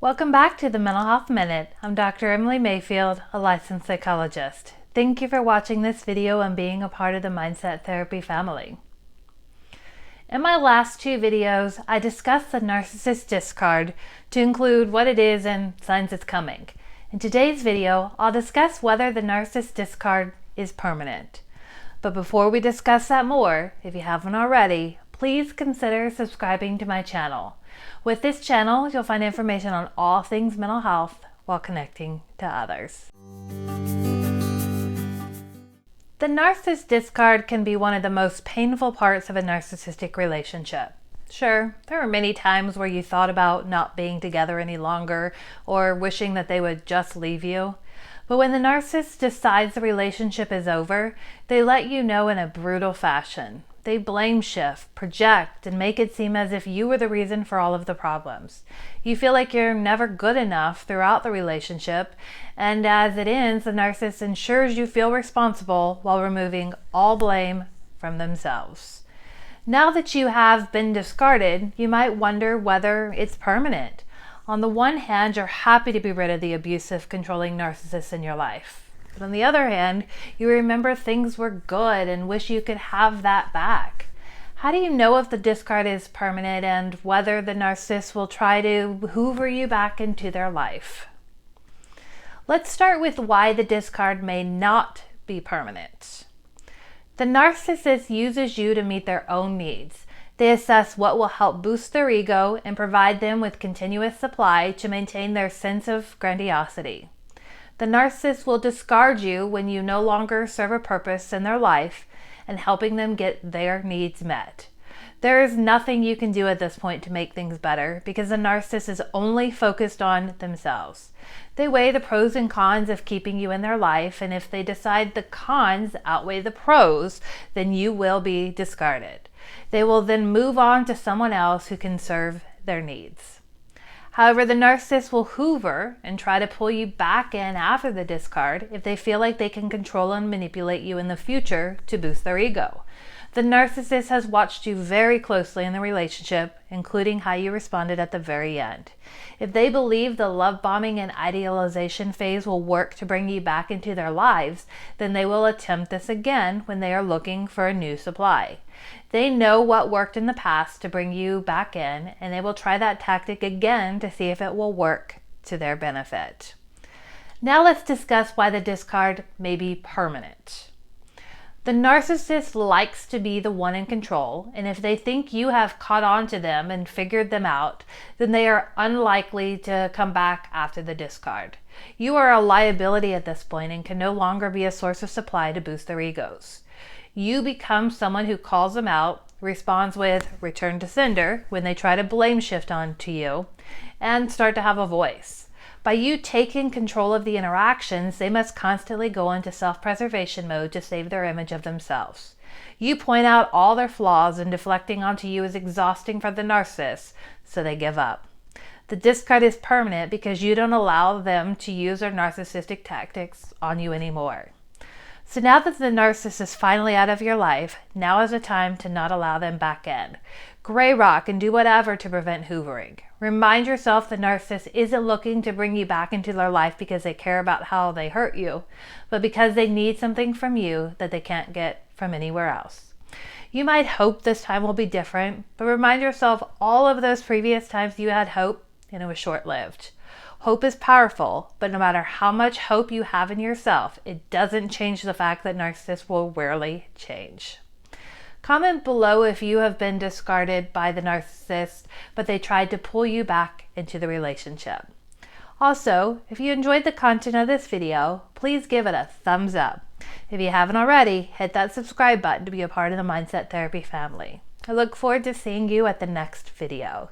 Welcome back to the Mental Health Minute. I'm Dr. Emily Mayfield, a licensed psychologist. Thank you for watching this video and being a part of the Mindset Therapy family. In my last two videos, I discussed the narcissist discard to include what it is and signs it's coming. In today's video, I'll discuss whether the narcissist discard is permanent. But before we discuss that more, if you haven't already, please consider subscribing to my channel. With this channel, you'll find information on all things mental health while connecting to others. The narcissist discard can be one of the most painful parts of a narcissistic relationship. Sure, there are many times where you thought about not being together any longer or wishing that they would just leave you. But when the narcissist decides the relationship is over, they let you know in a brutal fashion. They blame shift, project, and make it seem as if you were the reason for all of the problems. You feel like you're never good enough throughout the relationship, and as it ends, the narcissist ensures you feel responsible while removing all blame from themselves. Now that you have been discarded, you might wonder whether it's permanent. On the one hand, you're happy to be rid of the abusive, controlling narcissist in your life. But on the other hand, you remember things were good and wish you could have that back. How do you know if the discard is permanent and whether the narcissist will try to hoover you back into their life? Let's start with why the discard may not be permanent. The narcissist uses you to meet their own needs. They assess what will help boost their ego and provide them with continuous supply to maintain their sense of grandiosity. The narcissist will discard you when you no longer serve a purpose in their life and helping them get their needs met. There is nothing you can do at this point to make things better because the narcissist is only focused on themselves. They weigh the pros and cons of keeping you in their life, and if they decide the cons outweigh the pros, then you will be discarded. They will then move on to someone else who can serve their needs. However, the narcissist will hoover and try to pull you back in after the discard if they feel like they can control and manipulate you in the future to boost their ego. The narcissist has watched you very closely in the relationship, including how you responded at the very end. If they believe the love bombing and idealization phase will work to bring you back into their lives, then they will attempt this again when they are looking for a new supply. They know what worked in the past to bring you back in, and they will try that tactic again to see if it will work to their benefit. Now let's discuss why the discard may be permanent. The narcissist likes to be the one in control, and if they think you have caught on to them and figured them out, then they are unlikely to come back after the discard. You are a liability at this point and can no longer be a source of supply to boost their egos. You become someone who calls them out, responds with return to sender when they try to blame shift onto you, and start to have a voice. By you taking control of the interactions, they must constantly go into self-preservation mode to save their image of themselves. You point out all their flaws, and deflecting onto you is exhausting for the narcissist, so they give up. The discard is permanent because you don't allow them to use their narcissistic tactics on you anymore. So now that the narcissist is finally out of your life, now is the time to not allow them back in. Gray rock and do whatever to prevent hoovering. Remind yourself the narcissist isn't looking to bring you back into their life because they care about how they hurt you, but because they need something from you that they can't get from anywhere else. You might hope this time will be different, but remind yourself all of those previous times you had hope and it was short-lived. Hope is powerful, but no matter how much hope you have in yourself, it doesn't change the fact that narcissists will rarely change. Comment below if you have been discarded by the narcissist, but they tried to pull you back into the relationship. Also, if you enjoyed the content of this video, please give it a thumbs up. If you haven't already, hit that subscribe button to be a part of the Mindset Therapy family. I look forward to seeing you at the next video.